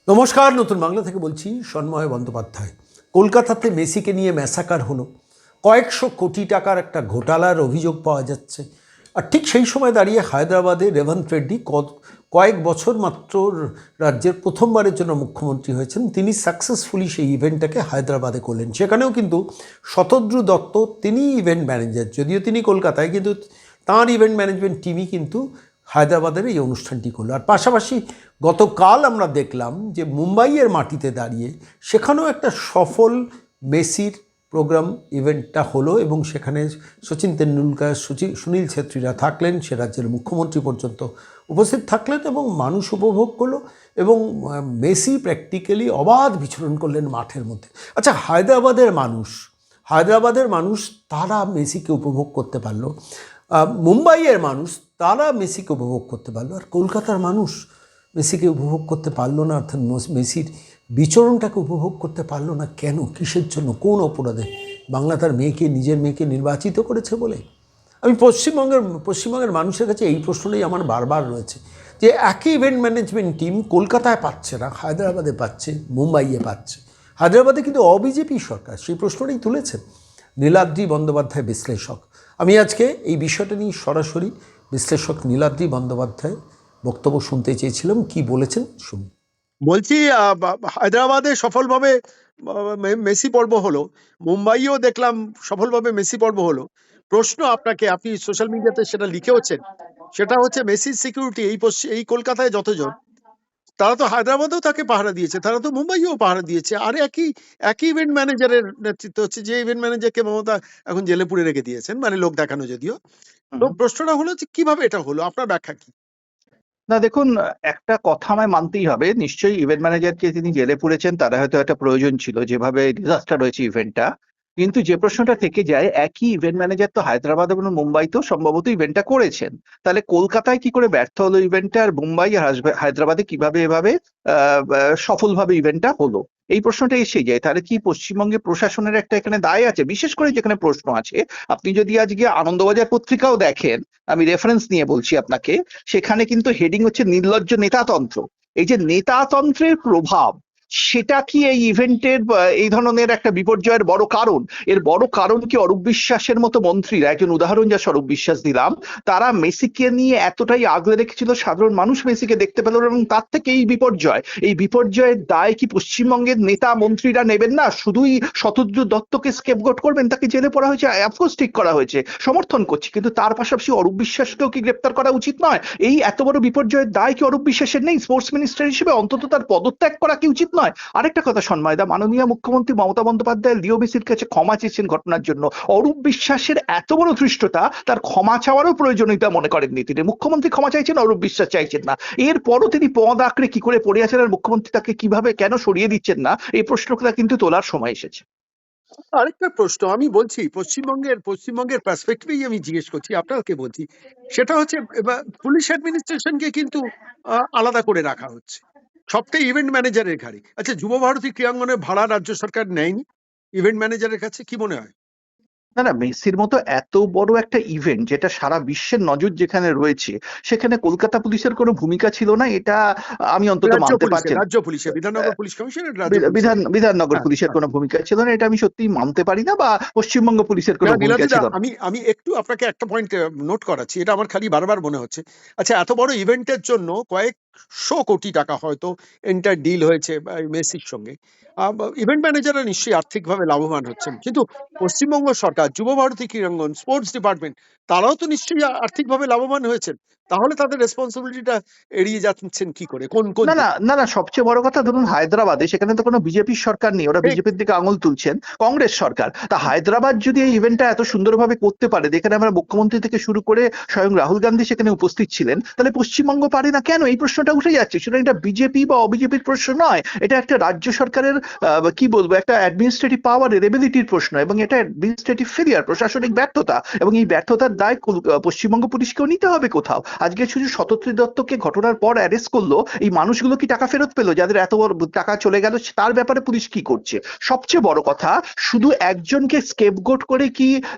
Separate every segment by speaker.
Speaker 1: নমস্কার, নতুন বাংলা থেকে বলছি সন্ময় বন্দ্যোপাধ্যায়। কলকাতাতে মেসিকে নিয়ে ম্যাসাকার হলো, কয়েকশো কোটি টাকার একটা ঘোটালার অভিযোগ পাওয়া যাচ্ছে। আর ঠিক সেই সময় দাঁড়িয়ে হায়দ্রাবাদে রেভান্ত রেড্ডি কয়েক বছর মাত্র রাজ্যের প্রথমবারের জন্য মুখ্যমন্ত্রী হয়েছেন। তিনি সাকসেসফুলি সেই ইভেন্টটাকে হায়দ্রাবাদে করলেন। সেখানেও কিন্তু শতদ্রু দত্ত, তিনি ইভেন্ট ম্যানেজার, যদিও তিনি কলকাতায়, কিন্তু তাঁর ইভেন্ট ম্যানেজমেন্ট টিমই কিন্তু হায়দ্রাবাদের এই অনুষ্ঠানটি করলো। আর পাশাপাশি গতকাল আমরা দেখলাম যে মুম্বাইয়ের মাটিতে দাঁড়িয়ে সেখানেও একটা সফল মেসির প্রোগ্রাম ইভেন্টটা হলো এবং সেখানে সচিন তেন্ডুলকর, সুনীল ছেত্রীরা থাকলেন, সে রাজ্যের মুখ্যমন্ত্রী পর্যন্ত উপস্থিত থাকলেন এবং মানুষ উপভোগ করলো এবং মেসি প্র্যাকটিক্যালি অবাধ বিচরণ করলেন মাঠের মধ্যে। আচ্ছা, হায়দ্রাবাদের মানুষ তারা মেসিকে উপভোগ করতে পারলো, মুম্বাইয়ের মানুষ তারা মেসিকে উপভোগ করতে পারলো, আর কলকাতার মানুষ মেসিকে উপভোগ করতে পারলো না, অর্থাৎ মেসির বিচরণটাকে উপভোগ করতে পারলো না। কেন? কিসের জন্য? কোন অপরাধে? বাংলা তার নিজের মেয়েকে নির্বাচিত করেছে বলে? আমি পশ্চিমবঙ্গের মানুষের কাছে এই প্রশ্নটাই আমার বারবার রয়েছে যে একই ইভেন্ট ম্যানেজমেন্ট টিম কলকাতায় পাচ্ছে না, হায়দ্রাবাদে পাচ্ছে, মুম্বাইয়ে পাচ্ছে। হায়দ্রাবাদে কিন্তু অবিজেপি সরকার। সেই প্রশ্নটাই তুলেছেন নীলাদ্রি বন্দ্যোপাধ্যায়, বিশ্লেষক। আমি আজকে এই বিষয়টা নিয়ে সরাসরি বিশ্লেষক নীলাদ্রি বন্দ্যোপাধ্যায় বক্তব্য শুনতে চেয়েছিলাম, কি বলেছেন শুনুন।
Speaker 2: বলছি হায়দ্রাবাদে সফলভাবে মেসি পর্ব হলো, মুম্বাইও দেখলাম সফলভাবে মেসি পর্ব হলো। প্রশ্ন আপনাকে, আপনি সোশ্যাল মিডিয়াতে সেটা লিখেওছেন, সেটা হচ্ছে মেসির সিকিউরিটি এই কলকাতায় যতজন, তারা তো হায়দ্রাবাদেও তাকে পাহারা দিয়েছে, তারা তো মুম্বাইও পাহারা দিয়েছে। আর একই ইভেন্ট ম্যানেজারের নেতৃত্ব হচ্ছে, যে ইভেন্ট ম্যানেজারকে মমতা এখন জেলে পুরে রেখে দিয়েছেন, মানে লোক দেখানো যদিও। তো প্রশ্নটা হলো যে কিভাবে এটা হলো, আপনার ব্যাখ্যা কি?
Speaker 3: না দেখুন, একটা কথা আমায় মানতেই হবে, নিশ্চয়ই ইভেন্ট ম্যানেজারকে তিনি জেলে পুরেছেন, তারা হয়তো একটা প্রয়োজন ছিল, যেভাবে ডিজাস্টার হয়েছে ইভেন্টটা। কিন্তু যে প্রশ্নটা থেকে যায়, একই ইভেন্ট ম্যানেজার তো হায়দ্রাবাদ এবং মুম্বাইতেও সম্ভবত ইভেন্টটা করেছেন, তাহলে কলকাতায় কি করে ব্যর্থ হলো ইভেন্টটা, আর মুম্বাই আর হায়দ্রাবাদে কিভাবে এভাবে সফলভাবে ইভেন্টটা হলো? এই প্রশ্নটা এসে যায়। তাহলে কি পশ্চিমবঙ্গে প্রশাসনের একটা এখানে দায় আছে? বিশেষ করে যেখানে প্রশ্ন আছে, আপনি যদি আজকে আনন্দবাজার পত্রিকাও দেখেন, আমি রেফারেন্স নিয়ে বলছি আপনাকে, সেখানে কিন্তু হেডিং হচ্ছে নির্লজ্জ নেতাতন্ত্র। এই যে নেতাতন্ত্রের প্রভাব, সেটা কি এই ইভেন্টের এই ধরনের একটা বিপর্যয়ের বড় কারণ? এর বড় কারণ কি অরূপ বিশ্বাসের মতো মন্ত্রীরা, একজন উদাহরণ যা স্বরূপ বিশ্বাস দিলাম, তারা মেসিকে নিয়ে এতটাই আগলে রেখেছিল, সাধারণ মানুষ মেসিকে দেখতে পেল, এবং তার থেকে এই বিপর্যয়ের দায় কি পশ্চিমবঙ্গের নেতা মন্ত্রীরা নেবেন না? শুধুই শতদ্রু দত্তকে স্কেপগোট করবেন, তাকে জেলে পড়া হয়েছে, অফকোর্স ঠিক করা হয়েছে, সমর্থন করছি, কিন্তু তার পাশাপাশি অরূপ বিশ্বাসকেও কি গ্রেপ্তার করা উচিত নয়? এই এত বড় বিপর্যয়ের দায় কি অরূপ বিশ্বাসের নেই? স্পোর্টস মিনিস্টার হিসেবে অন্তত তার পদত্যাগ করা কি উচিত নয়? আরেকটা কথা সন্ময়দা, মাননীয় মুখ্যমন্ত্রী মমতা বন্দ্যোপাধ্যায় লিও মেসির কাছে ক্ষমা চেয়েছেন ঘটনার জন্য। অরূপ বিশ্বাসের এত বড় ধৃষ্টতা, তার ক্ষমা চাওয়ারও প্রয়োজনীয়তা মনে করেননি তিনি। মুখ্যমন্ত্রী ক্ষমা চাইছেন, অরূপ বিশ্বাস চাইছেন না। এরপরও তিনি পদ আঁকড়ে কি করে পড়ে আছেন, আর মুখ্যমন্ত্রী তাকে কিভাবে কেন সরিয়ে দিচ্ছেন না, এই প্রশ্নটা কিন্তু তোলার সময় এসেছে।
Speaker 2: আরেকটা প্রশ্ন আমি বলছি, পশ্চিমবঙ্গের পার্সপেক্টিভেই আমি জিজ্ঞেস করছি, আপনাকে বলছি, সেটা হচ্ছে পুলিশ অ্যাডমিনিস্ট্রেশনকে কিন্তু আলাদা করে রাখা হচ্ছে, সবটাই ইভেন্ট ম্যানেজারের ঘাড়ে। আচ্ছা, যুব ভারতী ক্রীড়াঙ্গনের ভাড়া রাজ্য সরকার নেয়নি ইভেন্ট ম্যানেজারের কাছে, কি মনে হয়?
Speaker 3: না না, মেসির মতো এত বড় একটা ইভেন্ট, যেটা সারা বিশ্বের নজর যেখানে রয়েছে, সেখানে কলকাতা পুলিশের কোনো ভূমিকা ছিল না, এটা আমি অন্তত মানতে পারছি না।
Speaker 2: রাজ্য পুলিশের, বিধাননগর পুলিশ কমিশনের
Speaker 3: বিধাননগর পুলিশের কোনো ভূমিকা ছিল না, এটা আমি সত্যিই মানতে পারি না, বা পশ্চিমবঙ্গ পুলিশের কোনো ভূমিকা ছিল না।
Speaker 2: আমি একটু আপনাকে একটা পয়েন্ট নোট করাচ্ছি, এটা আমার খালি বারবার মনে হচ্ছে। আচ্ছা, এত বড় ইভেন্টের জন্য কয়েকশো কোটি টাকা হয়তো এন্টার ডিল হয়েছে মেসির সঙ্গে, ইভেন্ট ম্যানেজাররা নিশ্চয়ই আর্থিকভাবে লাভবান হচ্ছেন, কিন্তু পশ্চিমবঙ্গ সরকার, যুব ভারতী ক্রীড়াঙ্গন, স্পোর্টস ডিপার্টমেন্ট, তারাও তো নিশ্চয়ই আর্থিকভাবে লাভবান হয়েছেন। তাহলে তাদের রেসপন্সিবিলিটিটা এড়িয়ে যাচ্ছেন কি করে? কোন কোন
Speaker 3: না না না না, সবচেয়ে বড় কথা, ধরুন হায়দ্রাবাদে, সেখানে তো কোনো বিজেপির সরকার নেই, ওরা বিজেপির দিকে আঙুল তুলছেন, কংগ্রেস সরকার। তা হায়দ্রাবাদ যদি এই ইভেন্টটা এত সুন্দরভাবে করতে পারে, যেখানে আমরা মুখ্যমন্ত্রী থেকে শুরু করে স্বয়ং রাহুল গান্ধী সেখানে উপস্থিত ছিলেন, তাহলে পশ্চিমবঙ্গ পারে না কেন? এই প্রশ্নটা উঠে যাচ্ছে। সুতরাং এটা বিজেপি বা অবিজেপির প্রশ্ন নয়, এটা একটা রাজ্য সরকারের কি বলবো, একটা অ্যাডমিনিস্ট্রেটিভ পাওয়ারের, এবিলিটির প্রশ্ন, এবং এটা অ্যাডমিনিস্ট্রেটিভ ফেলিয়ার, প্রশাসনিক ব্যর্থতা, এবং এই ব্যর্থতার দায় পশ্চিমবঙ্গ পুলিশকেও নিতে হবে কোথাও। আজকে শুধু শতত্রী দত্তকে ঘটনার পর অ্যারেস্ট করলো, এই মানুষগুলো কি টাকা ফেরত পেলো যাদের এত বড় টাকা চলে গেল? তার ব্যাপারে পুলিশ কি করছে? সবচেয়ে বড় কথা, শুধু একজনকে স্কেপগোট করে কি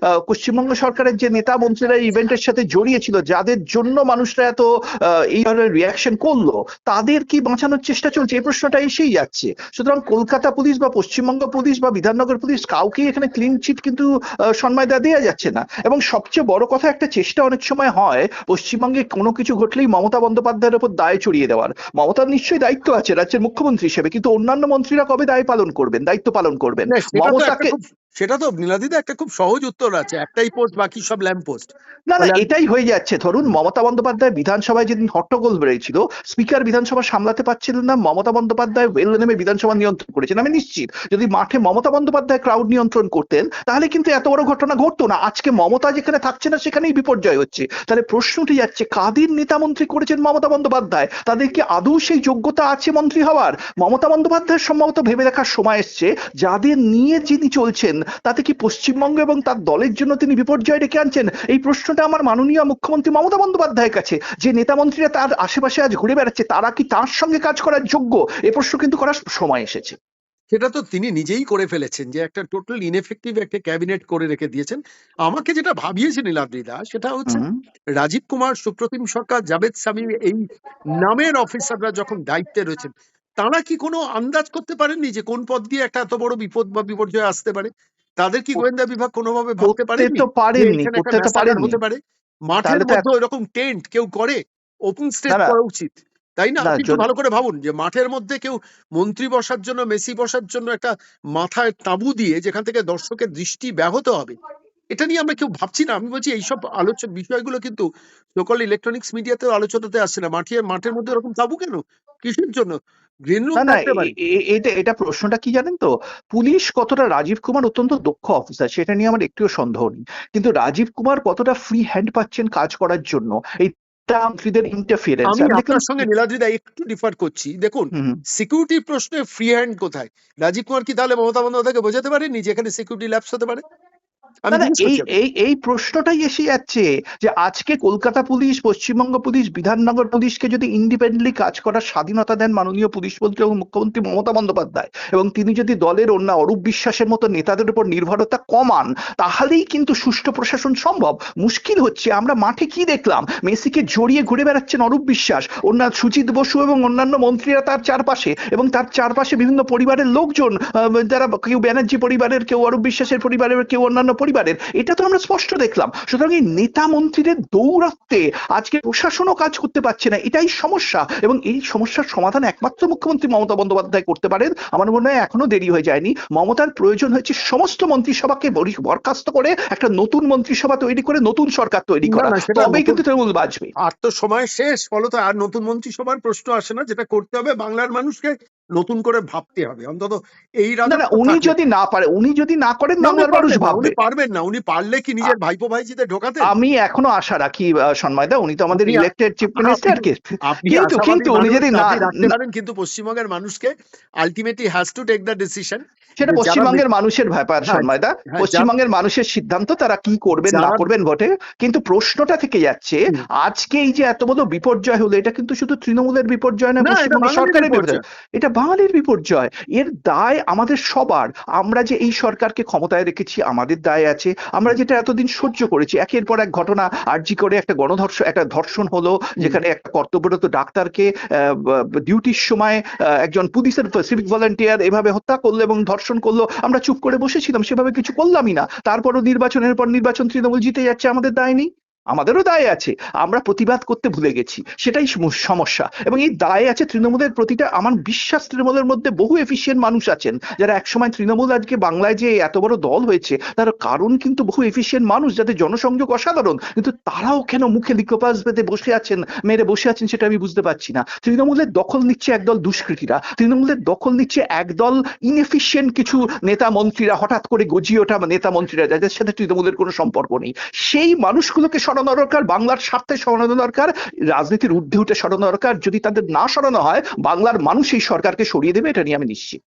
Speaker 3: পশ্চিমবঙ্গ সরকারের যে নেতা মন্ত্রীরা ইভেন্টের সাথে জড়িয়েছিল, যাদের জন্য মানুষরা এত এই ধরনের রিয়াকশন করলো, তাদের কি বাঁচানোর চেষ্টা চলছে? এই প্রশ্নটা এসেই যাচ্ছে। সুতরাং কলকাতা পুলিশ বা পশ্চিমবঙ্গ পুলিশ বা বিধাননগর পুলিশ কাউকেই এখানে ক্লিন চিট কিন্তু সন্মানটা দেওয়া যাচ্ছে না। এবং সবচেয়ে বড় কথা, একটা চেষ্টা অনেক সময় হয় পশ্চিমবঙ্গে কোনো কিছু ঘটলেই মমতা বন্দ্যোপাধ্যায়ের উপর দায় চড়িয়ে দেওয়ার। মমতার নিশ্চয়ই দায়িত্ব আছে রাজ্যের মুখ্যমন্ত্রী হিসেবে, কিন্তু অন্যান্য মন্ত্রীরা কবে দায়িত্ব পালন করবেন?
Speaker 2: না,
Speaker 3: মমতাকে
Speaker 2: সেটা তো নীলাদিদা একটা খুব সহজ উত্তর আছে, একটাই পোস্ট, বাকি সব ল্যাম্প পোস্ট।
Speaker 3: না, এটাই হয়ে যাচ্ছে। ধরুন মমতা বন্দ্যোপাধ্যায় বিধানসভায় যেদিন হট্টগোল বেড়েছিল, স্পিকার বিধানসভা সামলাতে পারছিলেন না, মমতা বন্দ্যোপাধ্যায় ওয়েল নেমে বিধানসভা নিয়ন্ত্রণ করেছেন। আমি নিশ্চিত যদি মাঠে মমতা বন্দ্যোপাধ্যায় ক্রাউড নিয়ন্ত্রণ করতেন, তাহলে কিন্তু এত বড় ঘটনা ঘটতো না। আজকে মমতা যেখানে থাকছে না, সেখানেই বিপর্যয় হচ্ছে। তাহলে প্রশ্ন উঠে যাচ্ছে, কাদের নেতা মন্ত্রী করেছেন মমতা বন্দ্যোপাধ্যায়? তাদের কি আদৌ সেই যোগ্যতা আছে মন্ত্রী হওয়ার? মমতা বন্দ্যোপাধ্যায়ের সম্ভবত ভেবে দেখার সময় এসছে, যাদের নিয়ে যিনি চলছেন তাতে কি পশ্চিমবঙ্গ এবং তার দলের জন্য তিনি বিপর্যয় ডেকে আনছেন? এই প্রশ্নটা আমার মাননীয় মুখ্যমন্ত্রী মমতা বন্দ্যোপাধ্যায়ের কাছে। যে নেতা মন্ত্রীরা তার আশেপাশে আজ ঘুরে বেড়াচ্ছে, তারা কি তার সঙ্গে কাজ করার যোগ্য? এই প্রশ্ন কিন্তু করার সময় এসেছে।
Speaker 2: সেটা তো তিনি নিজেই করে ফেলেছেন, যে একটা টোটাল ইনএফেক্টিভ একটা ক্যাবিনেট করে রেখে দিয়েছেন। আমাকে যেটা ভাবিয়েছে নীলাদ্রিদা, সেটা হচ্ছে রাজীব কুমার, সুপ্রতিম সরকার, জাভেদ সামিম, এই নামের অফিসাররা যখন দায়িত্বে রয়েছেন, তারা কি কোনো আন্দাজ করতে পারেননি যে কোন পথ দিয়ে একটা এত বড় বিপদ বা বিপর্যয় আসতে পারে? তাদের কি গোয়েন্দা বিভাগ কোনোভাবে ভাবতে পারেনি যে এখানে একটা ম্যাসাকার হতে পারে? মাঠের
Speaker 3: তাহলে তো
Speaker 2: মধ্যে এরকম টেন্ট কেউ করে? ওপেন স্টেজ
Speaker 3: না,
Speaker 2: করা উচিত, তাই না?
Speaker 3: না,
Speaker 2: আপনি একটু ভালো করে ভাবুন যে মাঠের মধ্যে কেউ মন্ত্রী বসার জন্য, মেসি বসার জন্য একটা মাথায় তাঁবু দিয়ে, যেখান থেকে দর্শকের দৃষ্টি ব্যাহত হবে, এটা নিয়ে আমরা কেউ ভাবছি না। আমি বলছি এইসব বিষয়গুলো কিন্তু সকল ইলেকট্রনিক্স মিডিয়াতেও আলোচনাতে আসছে না। মাঠের মধ্যে এরকম তাঁবু কেন? কিসের জন্য? গ্রিন রুম
Speaker 3: না,
Speaker 2: থাকতে পারে।
Speaker 3: এটা প্রশ্নটা কি জানেন তো, পুলিশ কতটা, রাজীব কুমার অত্যন্ত দক্ষ অফিসার, সেটা নিয়ে আমার একটুও সন্দেহ নেই, কিন্তু রাজীব কুমার কতটা ফ্রি হ্যান্ড পাচ্ছেন কাজ করার জন্য এই মন্ত্রীদের ইন্টারফিয়ারেন্স?
Speaker 2: আমি আপনার সঙ্গে নীলাদ্রিদা একটু ডিফার করছি। দেখুন,
Speaker 3: হুম।
Speaker 2: সিকিউরিটি প্রশ্নে ফ্রি হ্যান্ড কোথায়? রাজীব কুমার কি তাহলে মমতা বন্দ্যোপাধ্যায়কে বোঝাতে পারেনি যে এখানে সিকিউরিটি ল্যাপস হতে পারে? আমি
Speaker 3: না,
Speaker 2: জিজ্ঞেস
Speaker 3: এই
Speaker 2: করছি আপনাকে।
Speaker 3: এই এই প্রশ্নটাই এসে যাচ্ছে, যে আজকে কলকাতা পুলিশ, পশ্চিমবঙ্গ পুলিশ, বিধাননগর পুলিশকে যদি ইন্ডিপেন্ডেন্টলি কাজ করার স্বাধীনতা দেন মাননীয় পুলিশ মন্ত্রী এবং মুখ্যমন্ত্রী মমতা বন্দ্যোপাধ্যায়, এবং তিনি যদি দলের অন্য অরূপ বিশ্বাসের মতো নেতাদের উপর নির্ভরতা কমান, তাহলেই কিন্তু সুষ্ঠু প্রশাসন সম্ভব। মুশকিল হচ্ছে, আমরা মাঠে কি দেখলাম? মেসিকে জড়িয়ে ঘুরে বেড়াচ্ছেন অরূপ বিশ্বাস, অন্যান্য সুজিত বসু এবং অন্যান্য মন্ত্রীরা তার চারপাশে, এবং তার চারপাশে বিভিন্ন পরিবারের লোকজন, যারা কেউ ব্যানার্জি পরিবারের, কেউ অরূপ বিশ্বাসের পরিবারের, কেউ অন্যান্য পরিবারের। এটা তো আমরা স্পষ্ট দেখলাম। সুতরাং এই নেতা মন্ত্রীদের দৌরাত্মে আজকে প্রশাসনও কাজ করতে পারছে না, এটাই সমস্যা। এবং এই সমস্যার সমাধান একমাত্র মুখ্যমন্ত্রী মমতা বন্দ্যোপাধ্যায় করতে পারেন। আমার মনে হয় এখনো দেরি হয়ে যায়নি। মমতার প্রয়োজন হয়েছে সমস্ত মন্ত্রিসভাকে বরখাস্ত করে একটা নতুন মন্ত্রিসভা তৈরি করে নতুন সরকার তৈরি করা, তবেই কিন্তু তৃণমূল বাঁচবে।
Speaker 2: আর তো সময় শেষ, ফলত আর নতুন মন্ত্রিসভার প্রশ্ন আসে না। যেটা করতে হবে, বাংলার মানুষকে নতুন করে ভাবতে হবে। অন্তত এই
Speaker 3: না, উনি যদি না করেন, বাংলার মানুষ ভাববে।
Speaker 2: উনি পারবেন না। উনি পারলে কি নিজের ভাইপো ভাইজিদের ঢোকাতেন?
Speaker 3: আমি এখনো আশা রাখি সন্ময়দা, উনি তো আমাদের
Speaker 2: আপনি
Speaker 3: ইলেক্টেড চিফ মিনিস্টার,
Speaker 2: আপনি
Speaker 3: কিন্তু
Speaker 2: আশাবাদী
Speaker 3: উনি
Speaker 2: মানুষ,
Speaker 3: যদি না,
Speaker 2: আপনি রাখতে পারেন, কিন্তু পশ্চিমবঙ্গের মানুষকে ultimately has to take the decision.
Speaker 3: সেটা পশ্চিমবঙ্গের মানুষের ব্যাপার সন্ময়দা, পশ্চিমবঙ্গের মানুষের সিদ্ধান্ত, তারা কি করবেন না করবেন ভোটে। কিন্তু প্রশ্নটা থেকে যাচ্ছে, আজকে এই যে এত বড় বিপর্যয় হলো, এটা কিন্তু শুধু তৃণমূলের বিপর্যয় নয়, পশ্চিমবঙ্গ সরকারের বিপর্যয়, এটা বাঙালির বিপর্যয়। এর দায় আমাদের সবার। আমরা যে এই সরকারকে ক্ষমতায় রেখেছি, আমাদের দায় আছে। আমরা যেটা এতদিন সহ্য করেছি, একের পর এক ঘটনা, আরজি করে একটা একটা ধর্ষণ হলো, যেখানে একটা কর্তব্যরত ডাক্তারকে ডিউটির সময় একজন পুলিশের সিভিক ভলান্টিয়ার এভাবে হত্যা করলো এবং ধর্ষণ করলো, আমরা চুপ করে বসেছিলাম, সেভাবে কিছু করলামই না। তারপরও নির্বাচনের পর নির্বাচন তৃণমূল জিতে যাচ্ছে, আমাদের দায় নেই? আমাদেরও দায় আছে, আমরা প্রতিবাদ করতে ভুলে গেছি, সেটাই সমস্যা। এবং এই দায় আছে তৃণমূলের প্রতিটা। আমার বিশ্বাস তৃণমূলের মধ্যে বহু এফিশিয়েন্ট মানুষ আছেন, যারা একসময় তৃণমূল আজকে বাংলায় যে এত বড় দল হয়েছে, তার কারণ কিন্তু বহু এফিশিয়েন্ট মানুষ, যাদের জনসংযোগ অসাধারণ। কিন্তু তারাও কেন মুখে লিকোপাস বেঁধে মেরে বসে আছেন, সেটা আমি বুঝতে পারছি না। তৃণমূলের দখল নিচ্ছে একদল দুষ্কৃতীরা, তৃণমূলের দখল নিচ্ছে একদল ইনএফিশিয়েন্ট কিছু নেতা মন্ত্রীরা, হঠাৎ করে গজিয়ে ওঠা নেতা মন্ত্রীরা, যাদের সাথে তৃণমূলের কোনো সম্পর্ক নেই। সেই মানুষগুলোকে সরানো দরকার, বাংলার স্বার্থে সরানো দরকার, রাজনীতির ঊর্ধ্বে উঠে সরানো দরকার। যদি তাদের না সরানো হয়, বাংলার মানুষ এই সরকারকে সরিয়ে দেবে, এটা নিয়ে আমি নিশ্চিত।